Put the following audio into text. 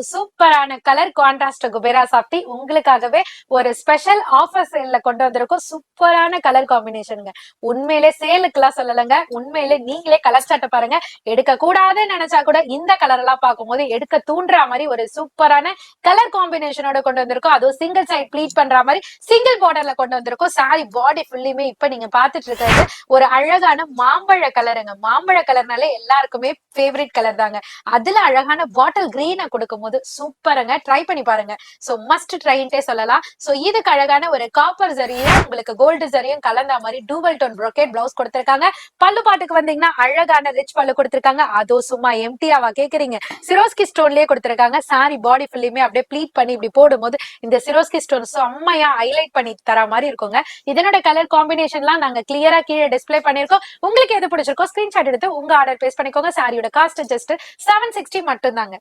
சூப்பரான colour contrast Kubera சாப்டி உங்களுக்காகவே ஒரு ஸ்பெஷல் ஆஃபர் சேல்ல கொண்டு வந்திருக்கோம். சூப்பரான கலர் காம்பினேஷனுங்க. உண்மையிலே சேலுக்குலாம் சொல்லலங்க. உண்மையிலே நீங்களே கலர் சார்ட்ட பாருங்க. எடுக்க கூடாதுன்னு நினைச்சா கூட இந்த கலர் எல்லாம் பார்க்கும்போது எடுக்க தூண்டுற மாதிரி ஒரு சூப்பரான கலர் காம்பினேஷனோட கொண்டு வந்திருக்கோம். அதுவும் சிங்கிள் சைட் ப்ளீட் பண்ற மாதிரி சிங்கிள் பார்டர்ல கொண்டு வந்திருக்கோம். சாரி பாடி ஃபுல்லுமே இப்ப நீங்க பாத்துட்டு இருக்கிறது ஒரு அழகான மாம்பழ கலருங்க. மாம்பழ கலர்னாலே எல்லாருக்குமே ஃபேவரட் கலர் தாங்க. அதுல அழகான பாட்டில் கிரீனை கொடுக்கும் போது சூப்பருங்க. ட்ரை பண்ணி பாருங்க. சோ மஸ்ட் ட்ரைன்ட்டே சொல்லலாம். சோ இதுக்கு அழகான ஒரு காப்பர் ஜரியும் உங்களுக்கு கோல்டு ஜரியும் கலந்த மாதிரி டூவல் டோன் ப்ரோகேட் பிளவுஸ் கொடுத்திருக்காங்க. பல்லு பாட்டுக்கு வந்தீங்கன்னா அழகான ரிச் பல்லு கொடுத்திருக்காங்க. அதோ சும்மா எம்டியாவா கேக்குறீங்க, சிரோஸ்கி ஸ்டோன்லயே கொடுத்திருக்காங்க. சாரி பாடி ஃபுல்லுமே அப்படியே ப்ளீட் பண்ணி இப்படி போடும்போது இந்த சிரோஸ்கி ஸ்டோன் செம்மையா ஹைலைட் பண்ணி தர மாதிரி இருக்குங்க. இதனோட கலர் காம்பினேஷன்லாம் நாங்க கிளியரா கீழே டிஸ்பிளே பண்ணிருக்கோம். உங்களுக்கு எது பிடிச்சிருக்கோ ஸ்கிரீன்ஷாட் எடுத்து உங்க ஆர்டர் பிளேஸ் பண்ணிக்கோங்க. சாரியோட காஸ்ட் ஜஸ்ட் 760 மட்டும் தாங்க.